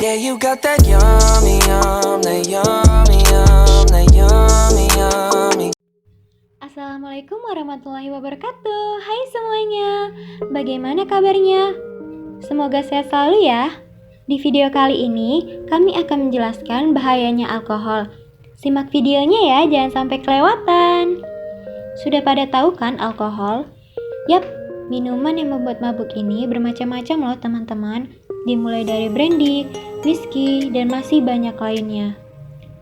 Yeah, you got that yummy, that yummy, that yummy, yummy. Assalamualaikum warahmatullahi wabarakatuh. Hai semuanya, bagaimana kabarnya? Semoga sehat selalu ya. Di video kali ini, kami akan menjelaskan bahayanya alkohol. Simak videonya ya, jangan sampai kelewatan. Sudah pada tahu kan alkohol? Yap, minuman yang membuat mabuk ini bermacam-macam loh teman-teman. Dimulai dari brandy, whisky, dan masih banyak lainnya.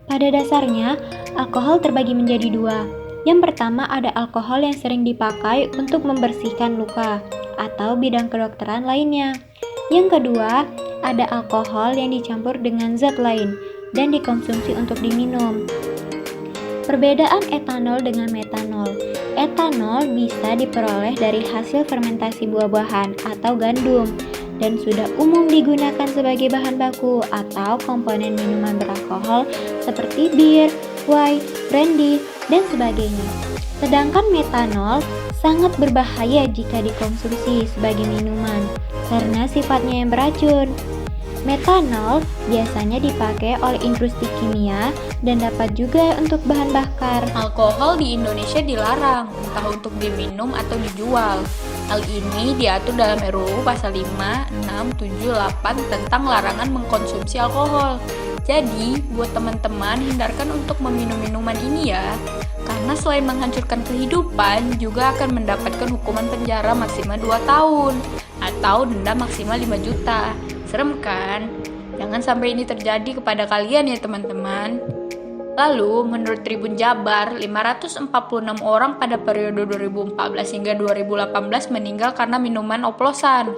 Pada dasarnya, alkohol terbagi menjadi dua. Yang pertama ada alkohol yang sering dipakai untuk membersihkan luka atau bidang kedokteran lainnya. Yang kedua, ada alkohol yang dicampur dengan zat lain dan dikonsumsi untuk diminum. Perbedaan etanol dengan metanol. Etanol bisa diperoleh dari hasil fermentasi buah-buahan atau gandum dan sudah umum digunakan sebagai bahan baku atau komponen minuman beralkohol seperti bir, wine, brandy, dan sebagainya. Sedangkan metanol sangat berbahaya jika dikonsumsi sebagai minuman karena sifatnya yang beracun. Metanol biasanya dipakai oleh industri kimia dan dapat juga untuk bahan bakar. Alkohol di Indonesia dilarang, entah untuk diminum atau dijual. Hal ini diatur dalam RUU Pasal 5, 6, 7, 8 tentang larangan mengkonsumsi alkohol. Jadi, buat teman-teman hindarkan untuk meminum minuman ini ya. Karena selain menghancurkan kehidupan, juga akan mendapatkan hukuman penjara maksimal 2 tahun atau denda maksimal 5 juta. Serem kan? Jangan sampai ini terjadi kepada kalian ya teman-teman. Lalu, menurut Tribun Jabar, 546 orang pada periode 2014 hingga 2018 meninggal karena minuman oplosan.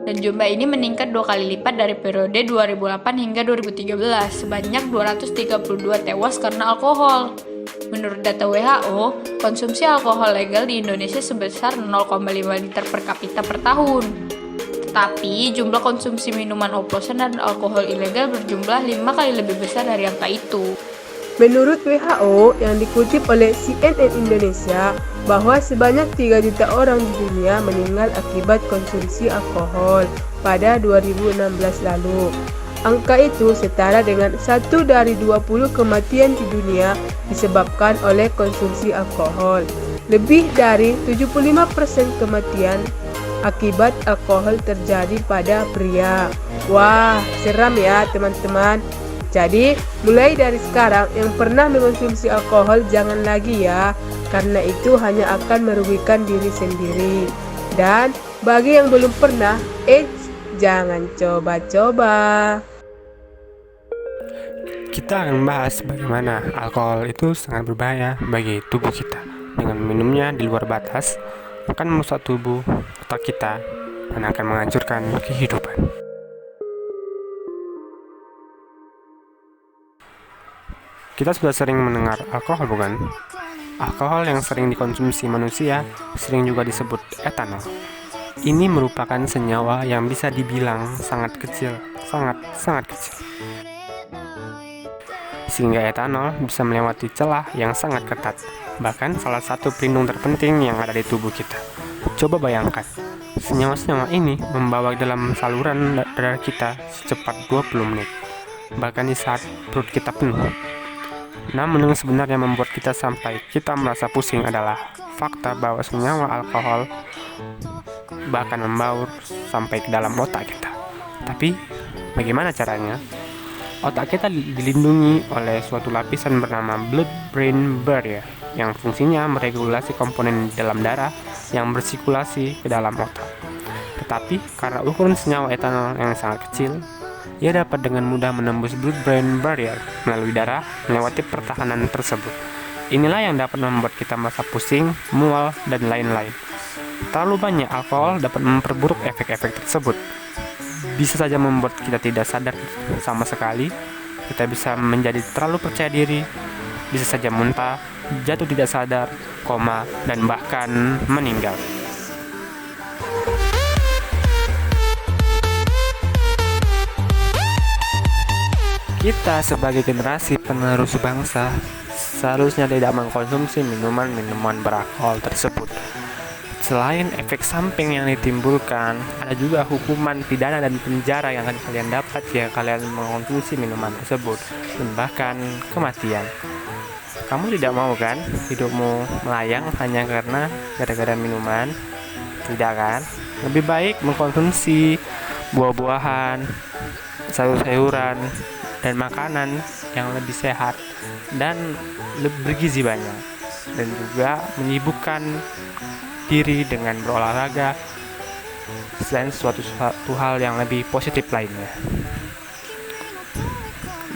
Dan jumlah ini meningkat 2 kali lipat dari periode 2008 hingga 2013, sebanyak 232 tewas karena alkohol. Menurut data WHO, konsumsi alkohol legal di Indonesia sebesar 0,5 liter per kapita per tahun. Tetapi, jumlah konsumsi minuman oplosan dan alkohol ilegal berjumlah 5 kali lebih besar dari angka itu. Menurut WHO yang dikutip oleh CNN Indonesia, bahwa sebanyak 3 juta orang di dunia meninggal akibat konsumsi alkohol pada 2016 lalu. Angka itu setara dengan 1 dari 20 kematian di dunia disebabkan oleh konsumsi alkohol. Lebih dari 75% kematian akibat alkohol terjadi pada pria. Wah, seram ya teman-teman. Jadi, mulai dari sekarang yang pernah mengkonsumsi alkohol jangan lagi ya, karena itu hanya akan merugikan diri sendiri. Dan bagi yang belum pernah, jangan coba-coba. Kita akan membahas bagaimana alkohol itu sangat berbahaya bagi tubuh kita. Dengan minumnya di luar batas, akan merusak tubuh otak kita dan akan menghancurkan kehidupan. Kita sudah sering mendengar alkohol, bukan? Alkohol yang sering dikonsumsi manusia sering juga disebut etanol. Ini merupakan senyawa yang bisa dibilang sangat kecil, sangat kecil. Sehingga etanol bisa melewati celah yang sangat ketat, bahkan salah satu pelindung terpenting yang ada di tubuh kita. Coba bayangkan, senyawa-senyawa ini membawa dalam saluran darah kita secepat 20 menit, bahkan di saat perut kita penuh. Namun yang sebenarnya membuat kita sampai kita merasa pusing adalah fakta bahwa senyawa alkohol bahkan membaur sampai ke dalam otak kita. Tapi bagaimana caranya? Otak kita dilindungi oleh suatu lapisan bernama blood-brain barrier yang fungsinya meregulasi komponen di dalam darah yang bersirkulasi ke dalam otak. Tetapi karena ukuran senyawa etanol yang sangat kecil, ia dapat dengan mudah menembus blood-brain barrier melalui darah melewati pertahanan tersebut. Inilah yang dapat membuat kita merasa pusing, mual, dan lain-lain. Terlalu banyak alkohol dapat memperburuk efek-efek tersebut. Bisa saja membuat kita tidak sadar sama sekali. Kita bisa menjadi terlalu percaya diri, bisa saja muntah, jatuh tidak sadar, koma, dan bahkan meninggal. Kita sebagai generasi penerus bangsa seharusnya tidak mengkonsumsi minuman-minuman beralkohol tersebut. Selain efek samping yang ditimbulkan, ada juga hukuman pidana dan penjara yang akan kalian dapat jika kalian mengkonsumsi minuman tersebut, dan bahkan kematian. Kamu tidak mau kan hidupmu melayang hanya karena gara-gara minuman? Tidak kan? Lebih baik mengkonsumsi buah-buahan, sayur-sayuran, dan makanan yang lebih sehat dan lebih bergizi banyak, dan juga menyibukkan diri dengan berolahraga selain suatu hal yang lebih positif lainnya.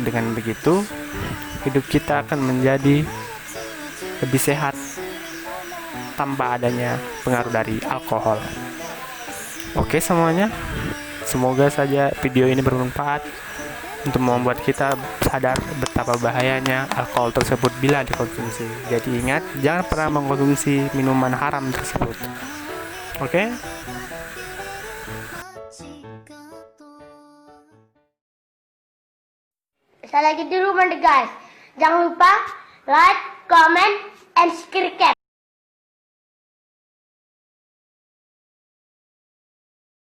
Dengan begitu, hidup kita akan menjadi lebih sehat tanpa adanya pengaruh dari alkohol. Oke semuanya, semoga saja video ini bermanfaat untuk membuat kita sadar betapa bahayanya alkohol tersebut bila dikonsumsi. Jadi ingat, jangan pernah mengkonsumsi minuman haram tersebut. Oke? Saya lagi di rumah deh guys. Jangan lupa like, comment, and subscribe.